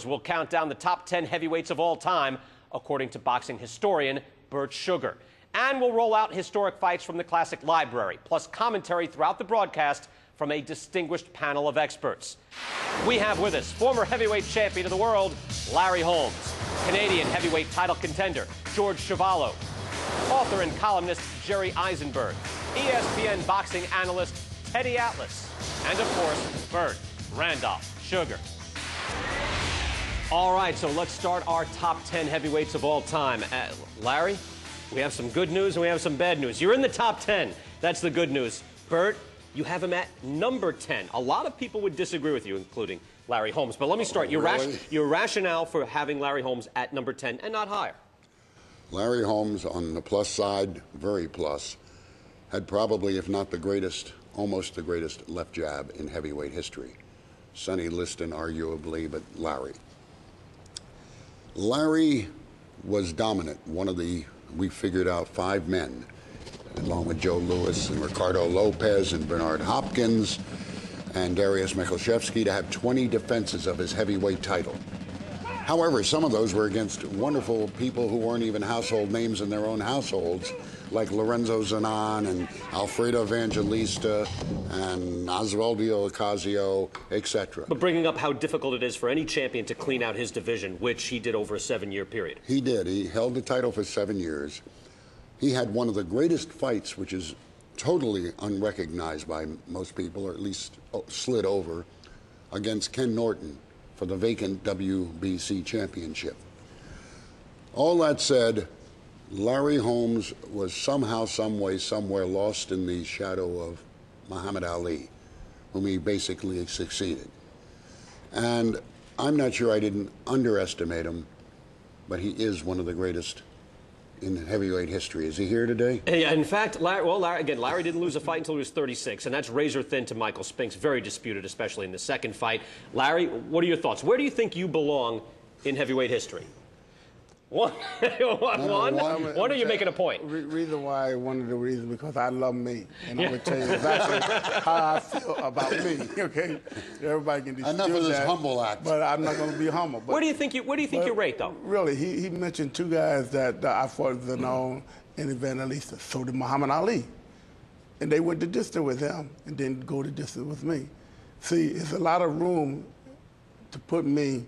We'll count down the top 10 heavyweights of all time, according to boxing historian Bert Sugar. And we'll roll out historic fights from the classic library, plus commentary throughout the broadcast from a distinguished panel of experts. We have with us former heavyweight champion of the world, Larry Holmes, Canadian heavyweight title contender, George Chuvalo, author and columnist, Jerry Eisenberg, ESPN boxing analyst, Teddy Atlas, and of course, Bert Randolph Sugar. All right, so let's start our top 10 heavyweights of all time. Larry, we have some good news and we have some bad news. You're in the top 10. That's the good news. Bert, you have him at number 10. A lot of people would disagree with you, including Larry Holmes. But let me start. Your rationale for having Larry Holmes at number 10 and not higher. Larry Holmes, on the plus side, very plus, had probably, if not the greatest, almost the greatest left jab in heavyweight history. Sonny Liston, arguably, but Larry. Larry was dominant. One of the, we figured out, 5 men, along with Joe Louis and Ricardo Lopez and Bernard Hopkins and Darius Michalczewski, to have 20 defenses of his heavyweight title. However, some of those were against wonderful people who weren't even household names in their own households, like Lorenzo Zanon and Alfredo Evangelista and Osvaldo Ocasio, etc. But bringing up how difficult it is for any champion to clean out his division, which he did over a 7-year period. He did. He held the title for 7 years. He had one of the greatest fights, which is totally unrecognized by most people, or at least slid over, against Ken Norton for the vacant WBC championship. All that said, Larry Holmes was somehow, some way, somewhere lost in the shadow of Muhammad Ali, whom he basically succeeded. And I'm not sure I didn't underestimate him, but he is one of the greatest in heavyweight history. Is he here today? Yeah, in fact, Larry didn't lose a fight until he was 36, and that's razor thin to Michael Spinks. Very disputed, especially in the second fight. Larry, what are your thoughts? Where do you think you belong in heavyweight history? One, or are you making a point? Reason why, one of the reasons, because I love me. And I'm going to tell you exactly how I feel about me, okay? Everybody can dispute enough of this that, humble act. But I'm not going to be humble. But, where do you think you rate, though? Really, he mentioned 2 guys that I fought with Zanon and Evangelista. So did Muhammad Ali. And they went the distance with him and didn't go the distance with me. See, it's a lot of room to put me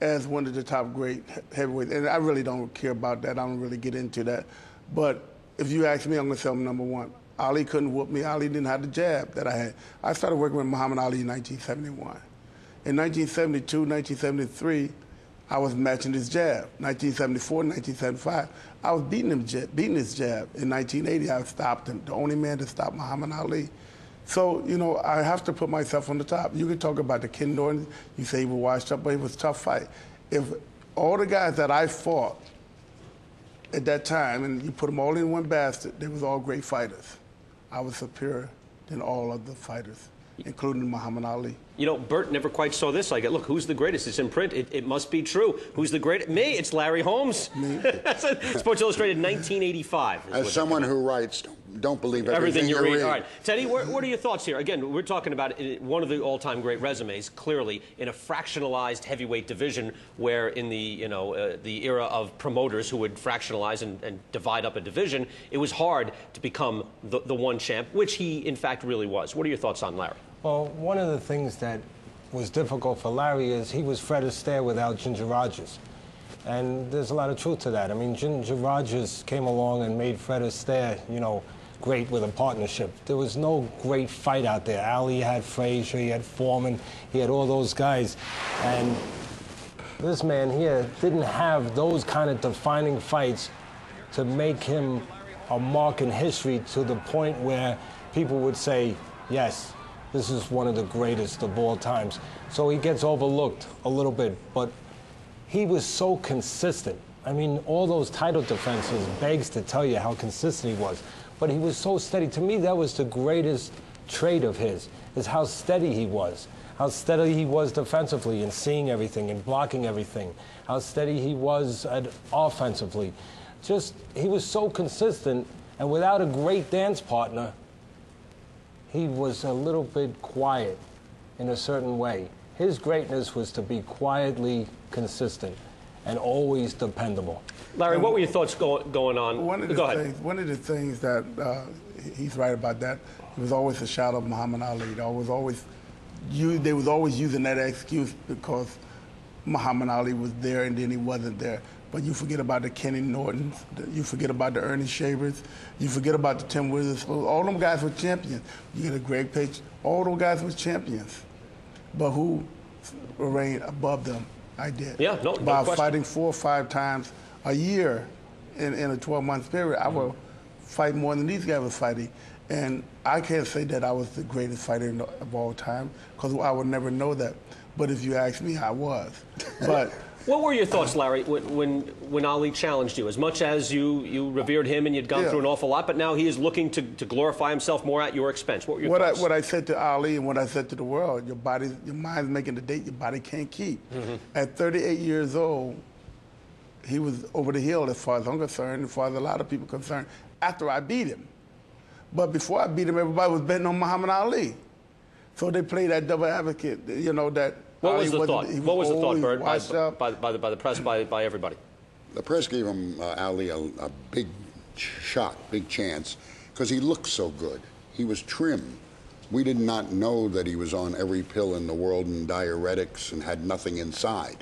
as one of the top great heavyweights. And I really don't care about that. I don't really get into that. But if you ask me, I'm going to say I'm number 1. Ali couldn't whoop me. Ali didn't have the jab that I had. I started working with Muhammad Ali in 1971. In 1972, 1973, I was matching his jab. 1974, 1975, I was beating his jab. In 1980, I stopped him, the only man to stop Muhammad Ali. So, you know, I have to put myself on the top. You can talk about the Ken Norton, you say he was washed up, but it was a tough fight. If all the guys that I fought at that time, and you put them all in one basket, they was all great fighters. I was superior than all of the fighters, including Muhammad Ali. You know, Bert never quite saw this. Like, look, who's the greatest? It's in print. It must be true. Who's the greatest? Me. It's Larry Holmes. Me. Sports Illustrated, 1985. As someone who writes, don't believe everything you read. All right, Teddy, what are your thoughts here? Again, we're talking about one of the all-time great resumes, clearly, in a fractionalized heavyweight division, where in the the era of promoters who would fractionalize and divide up a division, it was hard to become the one champ, which he in fact really was. What are your thoughts on Larry? Well, one of the things that was difficult for Larry is he was Fred Astaire without Ginger Rogers. And there's a lot of truth to that. I mean, Ginger Rogers came along and made Fred Astaire, you know, great with a partnership. There was no great fight out there. Ali had Frazier, he had Foreman, he had all those guys. And this man here didn't have those kind of defining fights to make him a mark in history to the point where people would say, yes, this is one of the greatest of all times. So he gets overlooked a little bit, but he was so consistent. I mean, all those title defenses begs to tell you how consistent he was. But he was so steady. To me, that was the greatest trait of his, is how steady he was. How steady he was defensively and seeing everything and blocking everything. How steady he was offensively. Just, he was so consistent, and without a great dance partner, he was a little bit quiet in a certain way. His greatness was to be quietly consistent and always dependable. Larry, what were your thoughts going on? Go ahead. One of the things that he's right about that, he was always a shadow of Muhammad Ali. They was always using that excuse because Muhammad Ali was there and then he wasn't there. But you forget about the Kenny Nortons, you forget about the Ernie Shavers, you forget about the Tim Witherspoon. All them guys were champions. You get a Greg Page, all those guys were champions. But who reigned above them? I did. Yeah, no By question. fighting 4 or 5 times a year in a 12-month period, I will fight more than these guys were fighting. And I can't say that I was the greatest fighter of all time, because I would never know that. But if you ask me, I was. But what were your thoughts, Larry, when Ali challenged you? As much as you revered him and you'd gone through an awful lot, but now he is looking to glorify himself more at your expense. What were your thoughts? What I said to Ali and what I said to the world, your mind's making the date your body can't keep. At 38 years old, he was over the hill as far as I'm concerned, as far as a lot of people are concerned, after I beat him. But before I beat him, everybody was betting on Muhammad Ali. So they played that double advocate, you know, that What was the thought? What was the thought, Bird, by the press, by everybody? The press gave him Ali a big shot, big chance, because he looked so good. He was trim. We did not know that he was on every pill in the world and diuretics and had nothing inside.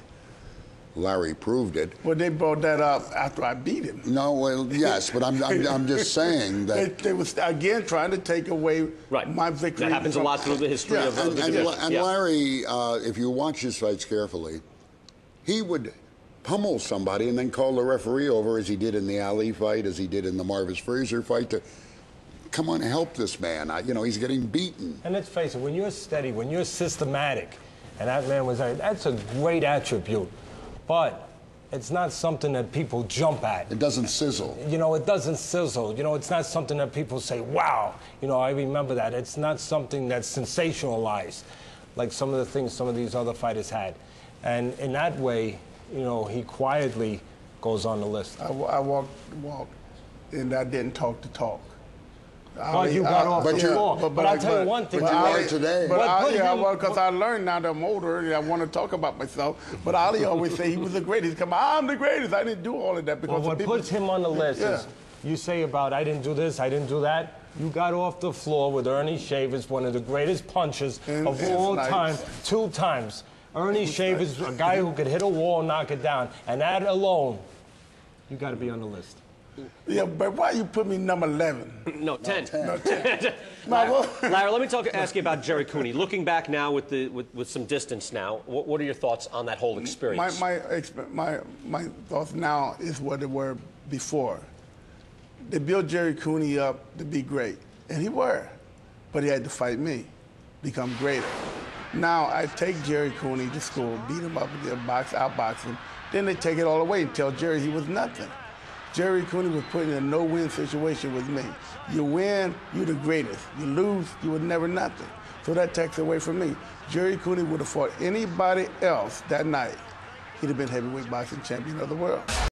Larry proved it. Well, they brought that up after I beat him. No, well, yes, but I'm just saying that they was again trying to take away my victory. That happens a lot through the history of the division. And Larry, if you watch his fights carefully, he would pummel somebody and then call the referee over, as he did in the Ali fight, as he did in the Marvis Frazier fight, to come on, help this man. You know, he's getting beaten. And let's face it, when you're steady, when you're systematic, and that man was, that's a great attribute. But it's not something that people jump at. It doesn't sizzle. You know, it doesn't sizzle. You know, it's not something that people say, wow. You know, I remember that. It's not something that's sensationalized, like some of the things some of these other fighters had. And in that way, you know, he quietly goes on the list. I walked, and I didn't talk the talk. Well, you got off the floor. But I'll tell you one thing. But you are today. Because I learned now that I'm older and I want to talk about myself. But Ali always say he was the greatest. Come on, I'm the greatest. I didn't do all of that because what puts him on the list is you say about I didn't do this, I didn't do that. You got off the floor with Ernie Shavers, one of the greatest punchers of all time, 2 times. Ernie Shavers, a guy who could hit a wall and knock it down. And that alone, you got to be on the list. Yeah, but why you put me number 11? No, 10. No, 10. Larry, let me ask you about Jerry Cooney. Looking back now with some distance now, what are your thoughts on that whole experience? My thoughts now is what they were before. They built Jerry Cooney up to be great, and he were, but he had to fight me, become greater. Now I take Jerry Cooney to school, beat him up, outbox him, then they take it all away and tell Jerry he was nothing. Jerry Cooney was put in a no-win situation with me. You win, you're the greatest. You lose, you were never nothing. So that takes away from me. Jerry Cooney would have fought anybody else that night. He'd have been heavyweight boxing champion of the world.